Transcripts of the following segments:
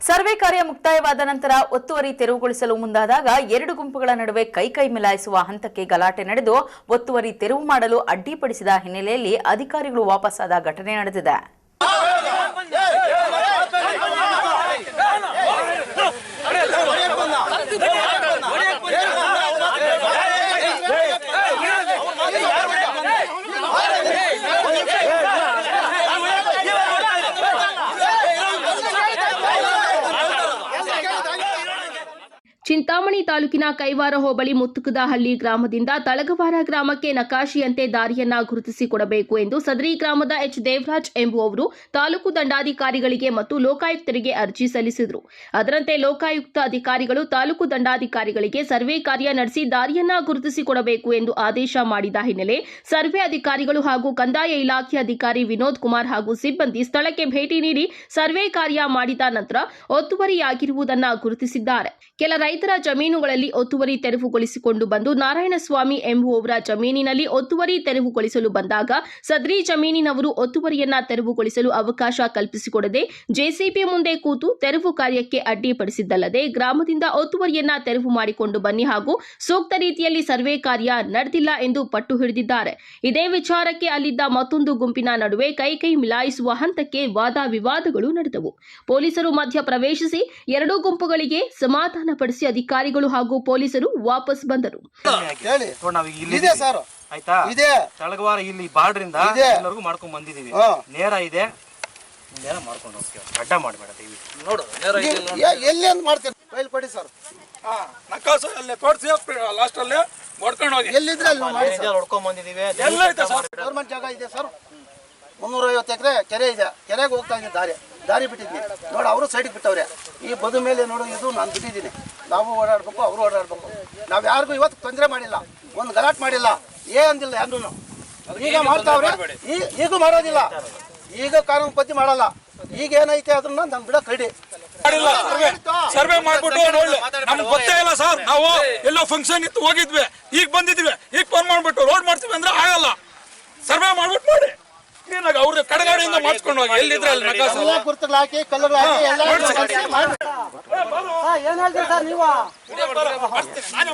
Survey ಕಾರ್ಯ ಮುಕ್ತಾಯವಾದ ನಂತರ ಒತ್ತುವರಿ ತೆರವುಗೊಳಿಸಲು ಮುಂದಾದಾಗ ಎರಡು ಗುಂಪುಗಳ ನಡುವೆ ಕೈ ಮಿಲಾಯಿಸುವ ಹಂತಕ್ಕೆ ಗಲಾಟೆ ನಡೆದು ಒತ್ತುವರಿ ತೆರವು ಮಾಡಲು ಅಡ್ಡಿಪಡಿಸಿದ ಹಿನ್ನೆಲೆಯಲ್ಲಿ ಅಧಿಕಾರಿಗಳು ವಾಪಸ್ಸಾದ ಘಟನೆ ನಡೆದಿದೆ. ಚಿಂತಾಮಣಿ ತಾಲೂಕಿನ ಕೈವಾರ ಹೋಬಳಿ ಮುತ್ತುಕದಹಳ್ಳಿ ಗ್ರಾಮದಿಂದ ತಳಗವಾರ ಗ್ರಾಮಕ್ಕೆ ನಕಾಶೆಯಂತೆ ದಾರಿಯನ್ನ ಗುರುತಿಸಿಕೊಡಬೇಕು ಎಂದು ಸದರಿ ಗ್ರಾಮದ ಎಚ್ ದೇವರಾಜ್ ಎಂಬುವವರು ತಾಲೂಕು ದಂಡಾಧಿಕಾರಿಗಳಿಗೆ ಮತ್ತು ಲೋಕಾಯುಕ್ತರಿಗೆ ಅರ್ಜಿ ಸಲ್ಲಿಸಿದರು. ಅದರಂತೆ ಲೋಕಾಯುಕ್ತ ಅಧಿಕಾರಿಗಳು ತಾಲೂಕು ದಂಡಾಧಿಕಾರಿಗಳಿಗೆ ಸರ್ವೆ ಕಾರ್ಯ ನಡೆಸಿ ದಾರಿಯನ್ನ ಗುರುತಿಸಿಕೊಡಬೇಕು ಎಂದು ಆದೇಶ ಮಾಡಿದ ಹಿನ್ನೆಲೆ ಸರ್ವೆ ಅಧಿಕಾರಿಗಳು ಹಾಗೂ ಕಂದಾಯ ಇಲಾಖೆ ಅಧಿಕಾರಿ ವಿನೋದ್ ಕುಮಾರ್ ಹಾಗೂ ಸಿಬ್ಬಂದಿ ಸ್ಥಳಕ್ಕೆ ಭೇಟಿ ನೀಡಿ ಸರ್ವೆ ಕಾರ್ಯ ಮಾಡಿದ ನಂತರ ಒತ್ತುವರಿಯಾಗಿರುವುದನ್ನು ಗುರುತಿಸಿದ್ದಾರೆ. ಕೆಲ ರೈತರ ಜಮೀನುಗಳಲ್ಲಿ ಒತ್ತುವರಿ ತೆರವುಗೊಳಿಸಿಕೊಂಡು ಬಂದು ನಾರಾಯಣಸ್ವಾಮಿ ಎಂಬುವವರ ಜಮೀನಿನಲ್ಲಿ ಒತ್ತುವರಿ ತೆರವುಗೊಳಿಸಲು ಬಂದಾಗ ಸದ್ರಿ ಜಮೀನಿನವರು ಒತ್ತುವರಿಯನ್ನ ತೆರವುಗೊಳಿಸಲು ಅವಕಾಶ ಕಲ್ಪಿಸಿಕೊಡದೆ ಜೆಸಿಬಿ ಮುಂದೆ ಕೂತು ತೆರವು ಕಾರ್ಯಕ್ಕೆ ಅಡ್ಡಿಪಡಿಸಿದ್ದಲ್ಲದೆ ಗ್ರಾಮದಿಂದ ಒತ್ತುವರಿಯನ್ನ ತೆರವು ಮಾಡಿಕೊಂಡು ಬನ್ನಿ ಹಾಗೂ ಸೂಕ್ತ ರೀತಿಯಲ್ಲಿ ಸರ್ವೆ ಕಾರ್ಯ ನಡೆದಿಲ್ಲ ಎಂದು ಪಟ್ಟು ಹಿಡಿದಿದ್ದಾರೆ. ಇದೇ ವಿಚಾರಕ್ಕೆ ಅಲ್ಲಿದ್ದ ಮತ್ತೊಂದು ಗುಂಪಿನ ನಡುವೆ ಕೈ ಮಿಲಾಯಿಸುವ ಹಂತಕ್ಕೆ ವಾದ ವಿವಾದಗಳು ನಡೆದವು. ಪೊಲೀಸರು ಮಧ್ಯ ಪ್ರವೇಶಿಸಿ ಎರಡೂ ಗುಂಪುಗಳಿಗೆ ಸಮಾಧಾನಪಡಿಸಿ ಅಧಿಕಾರಿಗಳು ಹಾಗೂ ಪೊಲೀಸರು ವಾಪಸ್ ಬಂದರು. ಆಯ್ತಾ, ತಳಗವಾರ ಇಲ್ಲಿ ಬಾರ್ಡರ್ ಇಂದ ಎಲ್ಲರಿಗೂ ಮಾಡ್ಕೊಂಡ್ ಬಂದಿದೀವಿ. ನೇರ ಇದೆ, ನೇರ ಮಾಡ್ಕೊಂಡು ಹೋಗ್ತೀವಿ, ಅಡ್ಡ ಮಾಡಬೇಡ ನೋಡು. ಎಲ್ಲಿ ಅಂತ ಮಾಡ್ತೀವಿ ಫೈಲ್ ಕೊಡಿ ಸರ್. ನಕಾಸು ಅಲ್ಲೇ ತೋರಿಸಿ ಲಾಸ್ಟ್ ಅಲ್ಲೇ ಹೊಡ್ಕೊಂಡು ಹೋಗಿ. ಎಲ್ಲಿದ್ರೆ ಅಲ್ಲಿ ಹೊಡ್ಕೊಂಡ್ ಬಂದಿದೀವಿ. ಎಲ್ಲ ಐತೆ ಸರ್, ಗೌರ್ಮೆಂಟ್ ಜಾಗ ಇದೆ ಸರ್. 350 ಎಕರೆ ಕೆರೆ ಇದೆ. ಕೆರೆಗೆ ಹೋಗ್ತಾ ಇದ್ದೀನಿ, ದಾರಿ ಬಿಟ್ಟಿದ್ವಿ ನೋಡಿ. ಅವರು ಸೈಡ್ಗೆ ಬಿಟ್ಟವ್ರೆ. ಈ ಬದು ಮೇಲೆ ನೋಡು, ಇದು ನಾನು ಬಿಟ್ಟಿದ್ದೀನಿ. ನಾವು ಓಡಾಡ್ಬೇಕು, ಅವರು ಓಡಾಡ್ಬೇಕು. ನಾವು ಯಾರಿಗೂ ಇವತ್ತು ತೊಂದರೆ ಮಾಡಿಲ್ಲ, ಒಂದು ಗಲಾಟೆ ಮಾಡಿಲ್ಲ, ಅಂದಿಲ್ಲ ಯಾರು. ಈಗ ಮಾಡ್ತಾವ್ರೆ, ಈಗೂ ಮಾಡೋದಿಲ್ಲ. ಈಗ ಕಾನೂನು ಪದ್ಧತಿ ಮಾಡಲ್ಲ. ಈಗ ಏನೈತೆ ಅದನ್ನ ನಾನು ಬಿಡಕ್ ರೆಡಿ. ಸರ್ವೆ ಮಾಡ್ಬಿಟ್ಟು ನಮ್ಗೆ ಗೊತ್ತೇ ಇಲ್ಲ ಸರ್. ನಾವು ಎಲ್ಲೋ ಫಂಕ್ಷನ್ ಇತ್ತು ಹೋಗಿದ್ವಿ, ಈಗ ಬಂದಿದ್ವಿ. ಈಗ ಫೋನ್ ಮಾಡ್ಬಿಟ್ಟು ರೋಡ್ ಮಾಡ್ತೀವಿ ಅಂದ್ರೆ ಆಗಲ್ಲ. ಸರ್ವೆ ಮಾಡ್ಬಿಟ್ಟು ಮಾಡಿ ಏನಾಗ ಅವ್ರ ಕಡೆಗಾಡಿಯಿಂದ ಮಾಡಿಸ್ಕೊಂಡು ಹೋಗಿ. ಎಲ್ಲಿದ್ರೆ ಅಲ್ಲಿ ನಕಾಸು ಗುರುತುಗಳು ಹಾಕಿ, ಕಲ್ಲುಗಳು ಹಾಕಿ ಎಲ್ಲ ಏನ್ ಹೇಳ್ತೀರಿ ಸರ್ ನೀವು? ನಾನು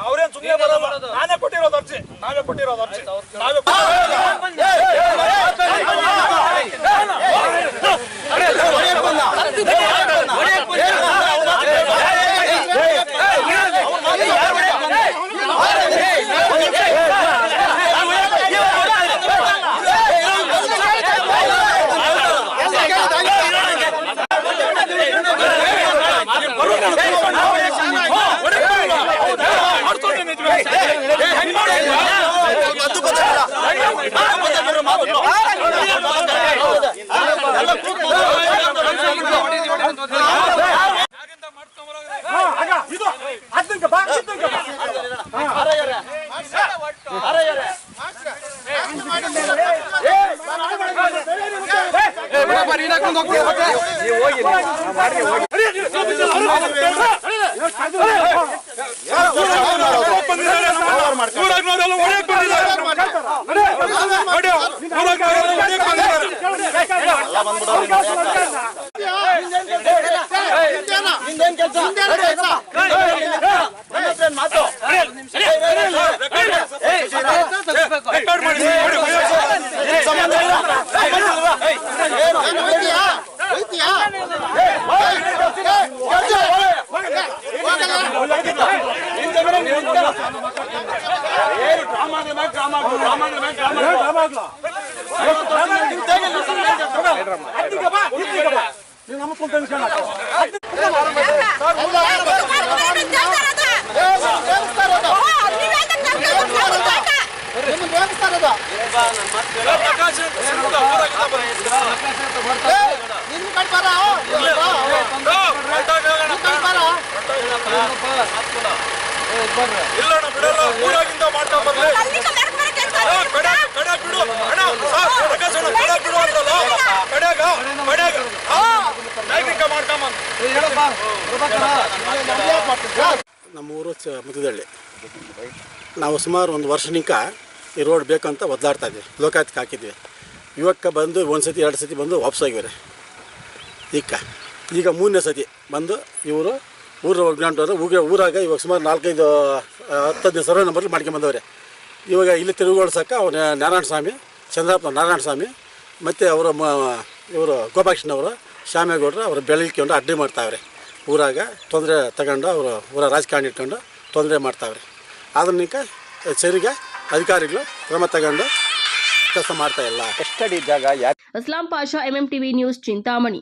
ಅವ್ರೇನ್ ಸುಮ್ಮನೆ ಬರಲ್ಲ. ನಾವೇ ಕೊಟ್ಟಿರೋದು ಅರ್ಜಿ. ಇಲ್ಲ ಬಿಡಲ್ಲ, ಊರಾಗಿಂದ ಮಾಡ್ತಾ ಬರ್ಲಿ. ಬಿಡು ನಮ್ಮೂರು ಮುದ್ದಳ್ಳಿ. ನಾವು ಸುಮಾರು ಒಂದು ವರ್ಷನಿಂಕ ಈ ರೋಡ್ ಬೇಕಂತ ಒದ್ದಾಡ್ತಾ ಇದ್ವಿ, ಲೋಕಾಯುಕ್ತಕ್ಕೆ ಹಾಕಿದ್ವಿ. ಇವಕ್ಕೆ ಬಂದು ಒಂದು ಸತಿ 2 ಸತಿ ಬಂದು ವಾಪಸ್ಸಾಗಿವ್ರೆ. ಈಗ 3ನೇ ಸತಿ ಬಂದು ಇವರು ಊರಾಗ ಇವಾಗ ಸುಮಾರು 4-5-10 ಸರ್ವೆ ನಂಬರ್ಲಿ ಮಾಡ್ಕೊಂಬಂದವ್ರೆ. ಇವಾಗ ಇಲ್ಲಿ ತಿರುಗುಗೊಳಿಸೋಕೆ ಅವ್ರು ನಾರಾಯಣ ಸ್ವಾಮಿ, ಚಂದ್ರಪ್ಪ ನಾರಾಯಣ ಸ್ವಾಮಿ ಮತ್ತು ಅವರು ಇವರು ಗೋಪಾಲಕೃಷ್ಣವರು, ಶ್ಯಾಮೇಗೌಡರು ಅವರು ಬೆಳಗಿಕೊಂಡು ಅಡ್ಡಿ ಮಾಡ್ತಾವ್ರೆ. ಊರಾಗ ತೊಂದರೆ ತಗೊಂಡು ಅವರು ಊರ ರಾಜಕಾರಣ ಇಟ್ಕೊಂಡು ತೊಂದರೆ ಮಾಡ್ತಾವ್ರೆ. ಅದನ್ನೀಗ ಸರಿಗೆ ಅಧಿಕಾರಿಗಳು ಕ್ರಮ ತಗೊಂಡು ಕೆಲಸ ಮಾಡ್ತಾಯಿಲ್ಲ. Aslam Pasha, MMTV news, Chintamani.